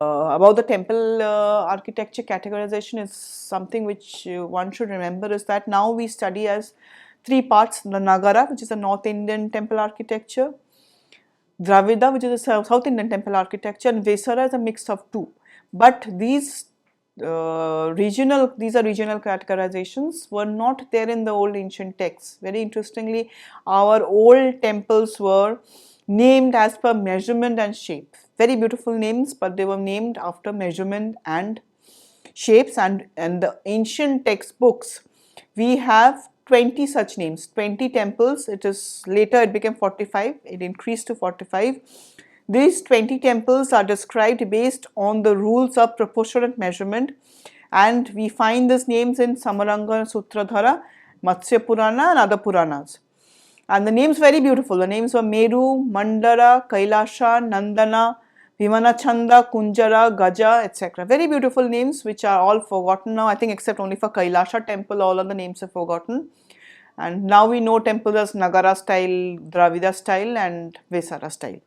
About the temple architecture categorization is something which one should remember is that now we study as three parts: the Nagara, which is the North Indian temple architecture; Dravida, which is a South Indian temple architecture; and Vesara is a mix of two. But these these are regional categorizations were not there in the old ancient texts. Very interestingly, our old temples were named as per measurement and shape. Very beautiful names, but they were named after measurement and shapes. And the ancient textbooks, we have 20 such names, 20 temples. It is later it became 45, it increased to 45. These 20 temples are described based on the rules of proportionate measurement, and we find these names in Samaranga Sutradhara, Matsya Purana and other Puranas. And the names very beautiful. The names were Meru, Mandara, Kailasha, Nandana, Vimana Chanda, Kunjara, Gaja, etc. Very beautiful names which are all forgotten now. I think except only for Kailasha temple, all of the names are forgotten. And now we know temples as Nagara style, Dravida style and Vesara style.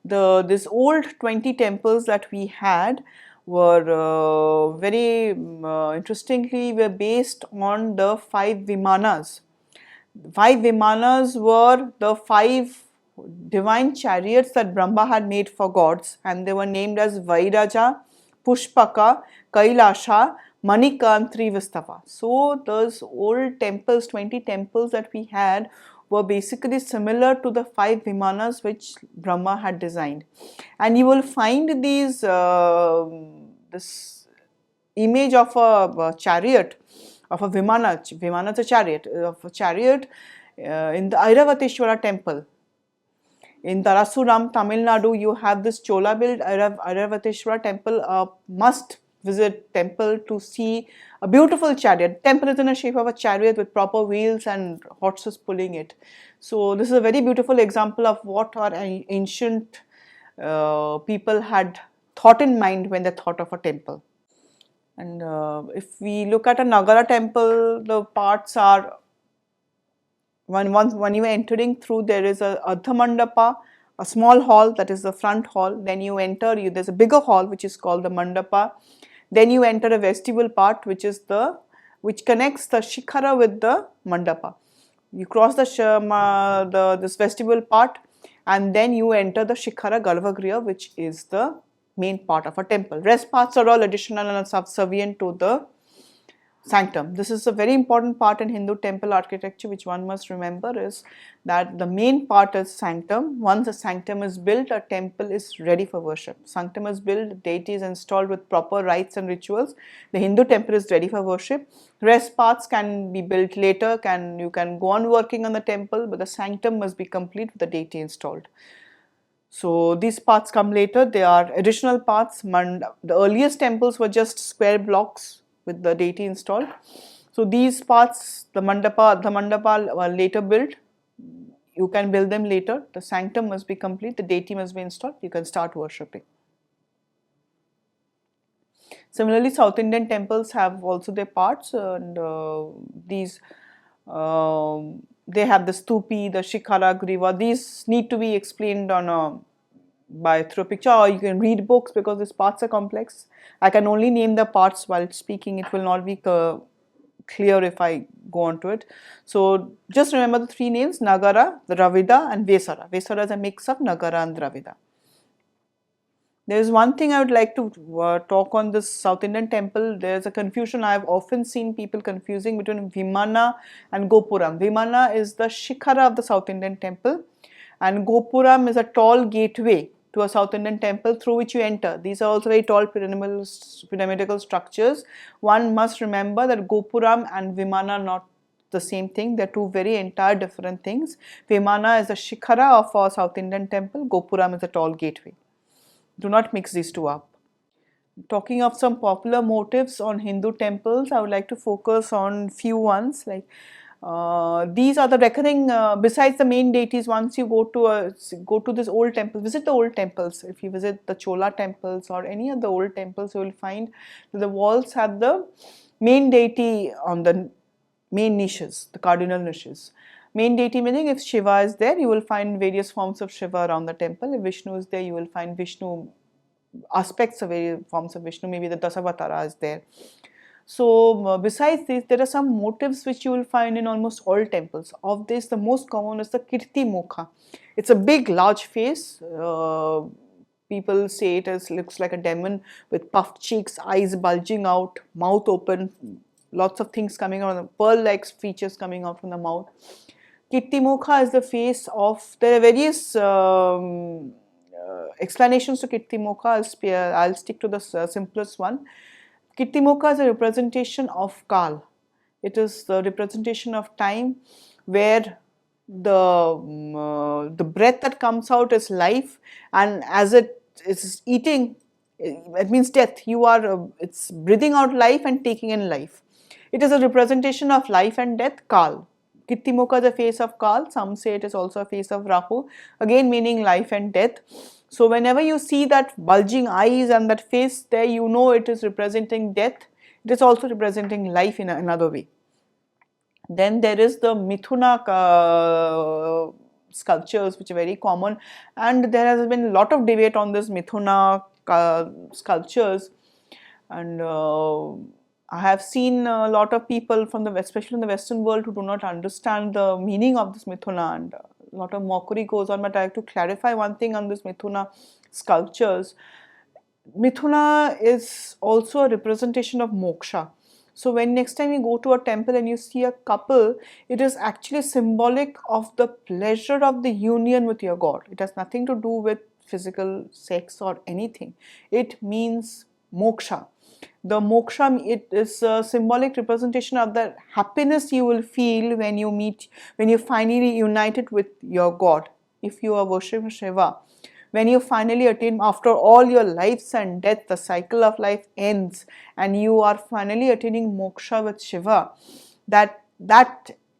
This old 20 temples that we had were very interestingly were based on the 5 Vimanas. 5 Vimanas were the 5 divine chariots that Brahma had made for gods, and they were named as Vairaja, Pushpaka, Kailasha, Manika and Trivastava. So those old temples, 20 temples that we had were basically similar to the 5 Vimanas which Brahma had designed. And you will find these this image of a chariot, of a Vimana. Vimana is a chariot, of a chariot in the Airavateshwara temple. In Tarasuram, Tamil Nadu, you have this Chola built Airavateshwara temple, a must visit temple to see a beautiful chariot. Temple is in the shape of a chariot with proper wheels and horses pulling it. So this is a very beautiful example of what our ancient people had thought in mind when they thought of a temple. And if we look at a Nagara temple, the parts are when you are entering through, there is a Ardhamandapa, a small hall, that is the front hall. Then you enter, there's a bigger hall which is called the Mandapa. Then you enter a vestibule part which connects the Shikhara with the Mandapa. You cross this vestibule part and then you enter the Shikhara Garbhagriha, which is the main part of a temple. Rest parts are all additional and subservient to the sanctum. This is a very important part in Hindu temple architecture which one must remember, is that the main part is sanctum. Once a sanctum is built, a temple is ready for worship. Sanctum is built, deity is installed with proper rites and rituals. The Hindu temple is ready for worship. Rest parts can be built later, you can go on working on the temple, but the sanctum must be complete with the deity installed. So these parts come later. They are additional parts. The earliest temples were just square blocks with the deity installed. So these parts, the mandapa were later built. You can build them later. The sanctum must be complete. The deity must be installed. You can start worshipping. Similarly, South Indian temples have also their parts, and they have the stupi, the shikhara, griva. These need to be explained through a picture, or you can read books because these parts are complex. I can only name the parts while speaking. It will not be clear if I go on to it. So just remember the 3 names: Nagara, Dravida and Vesara. Vesara is a mix of Nagara and Dravida. There is one thing I would like to talk on this South Indian temple. There is a confusion. I have often seen people confusing between Vimana and Gopuram. Vimana is the Shikhara of the South Indian temple, and Gopuram is a tall gateway to a South Indian temple through which you enter. These are also very tall pyramidal structures. One must remember that Gopuram and Vimana are not the same thing. They are two very entire different things. Vimana is the Shikhara of our South Indian temple. Gopuram is a tall gateway. Do not mix these two up. Talking of some popular motifs on Hindu temples, I would like to focus on few ones. Like these are the recurring. Besides the main deities, once you go to this old temple, visit the old temples. If you visit the Chola temples or any of the old temples, you will find that the walls have the main deity on the main niches, the cardinal niches. Main deity meaning if Shiva is there, you will find various forms of Shiva around the temple. If Vishnu is there, you will find Vishnu aspects of various forms of Vishnu. Maybe the Dasavatara is there. So besides this, there are some motifs which you will find in almost all temples. Of this, the most common is the Kirti Mukha. It's a big, large face. People say it as looks like a demon with puffed cheeks, eyes bulging out, mouth open, lots of things coming out, pearl-like features coming out from the mouth. Kirti Mukha is the face of. There are various explanations to Kirti Mukha. I'll stick to the simplest one. Kirti Mukha is a representation of Kal. It is the representation of time where the breath that comes out is life, and as it is eating, it means death. You are it's breathing out life and taking in life. It is a representation of life and death, Kal. Kirti Mukha is a face of Kal. Some say it is also a face of Rahu, again meaning life and death. So whenever you see that bulging eyes and that face there, you know it is representing death. It is also representing life in another way. Then there is the Mithuna sculptures, which are very common, and there has been a lot of debate on this Mithuna sculptures, and I have seen a lot of people from especially in the Western world, who do not understand the meaning of this Mithuna, and a lot of mockery goes on. But I have to clarify one thing on this Mithuna sculptures. Mithuna is also a representation of moksha. So when next time you go to a temple and you see a couple, it is actually symbolic of the pleasure of the union with your God. It has nothing to do with physical sex or anything. It means moksha. The moksha, it is a symbolic representation of the happiness you will feel when you finally united with your God. If you are worshipping Shiva, when you finally attain, after all your lives and death, the cycle of life ends and you are finally attaining moksha with Shiva, that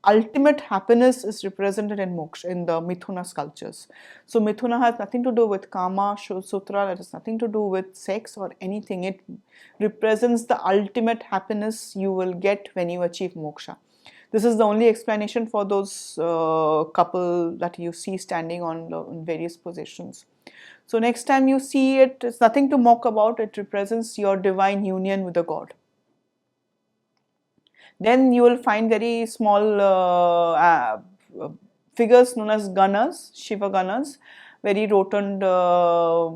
ultimate happiness is represented in moksha, in the Mithuna sculptures. So Mithuna has nothing to do with Kama Sutra, it has nothing to do with sex or anything. It represents the ultimate happiness you will get when you achieve moksha. This is the only explanation for those couple that you see standing on various positions. So next time you see it, it's nothing to mock about. It represents your divine union with the God. Then you will find very small figures known as Ganas, Shiva Ganas, very rotund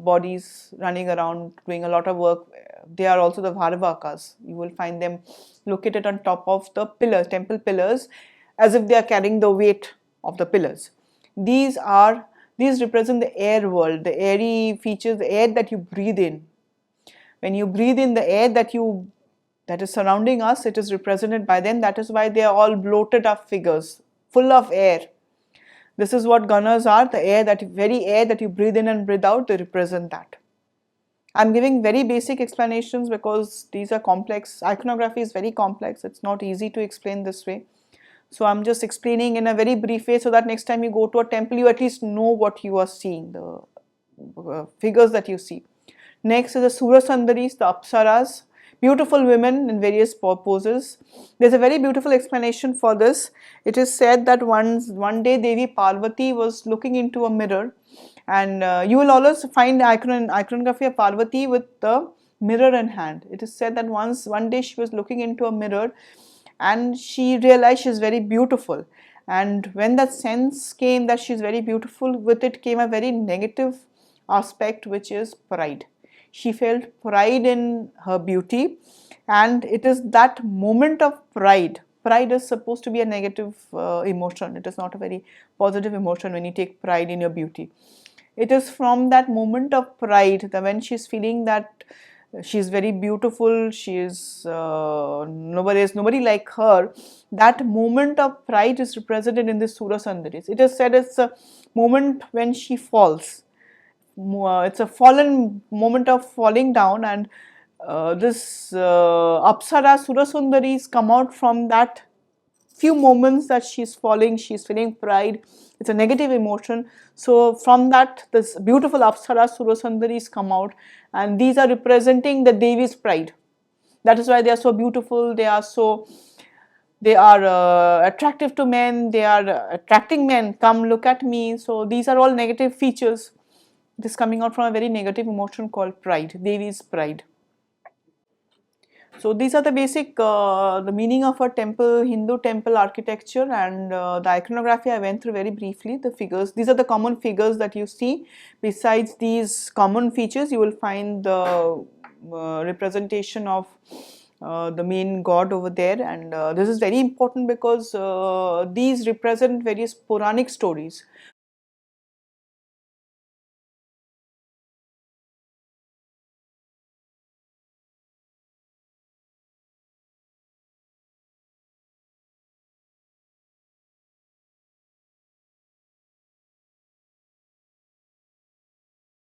bodies running around doing a lot of work. They are also the Bharavakas. You will find them located on top of the pillars, temple pillars, as if they are carrying the weight of the pillars. These represent the air world, the airy features, the air that you breathe in. When you breathe in the air that is surrounding us, it is represented by them. That is why they are all bloated up figures, full of air. This is what Ganas are, the very air that you breathe in and breathe out, they represent that. I'm giving very basic explanations because these are complex. Iconography is very complex. It's not easy to explain this way. So I'm just explaining in a very brief way so that next time you go to a temple, you at least know what you are seeing, the figures that you see. Next is the Sura Sundaris, the Apsaras, beautiful women in various poses. There's a very beautiful explanation for this. It is said that one day Devi Parvati was looking into a mirror, and you will always find iconography of Parvati with the mirror in hand. It is said that one day she was looking into a mirror and she realized she's very beautiful. And when that sense came that she's very beautiful, with it came a very negative aspect, which is pride. She felt pride in her beauty, and it is that moment of pride. Pride is supposed to be a negative emotion. It is not a very positive emotion when you take pride in your beauty. It is from that moment of pride that when she's feeling that she's very beautiful, she is nobody like her, that moment of pride is represented in the Sura Sundaris. It is said it's a moment when she falls. It's a fallen moment of falling down, and this Apsara Sura Sundaris come out from that few moments that she's falling, she's feeling pride. It's a negative emotion. So from that, this beautiful Apsara Sura Sundaris come out, and these are representing the Devi's pride. That is why they are so beautiful. They are attractive to men. They are attracting men. Come look at me. So these are all negative features. This coming out from a very negative emotion called pride, Devi's pride. So these are the basic, the meaning of a temple, Hindu temple architecture, and the iconography I went through very briefly. The figures, these are the common figures that you see. Besides these common features, you will find the representation of the main god over there, and this is very important because these represent various Puranic stories.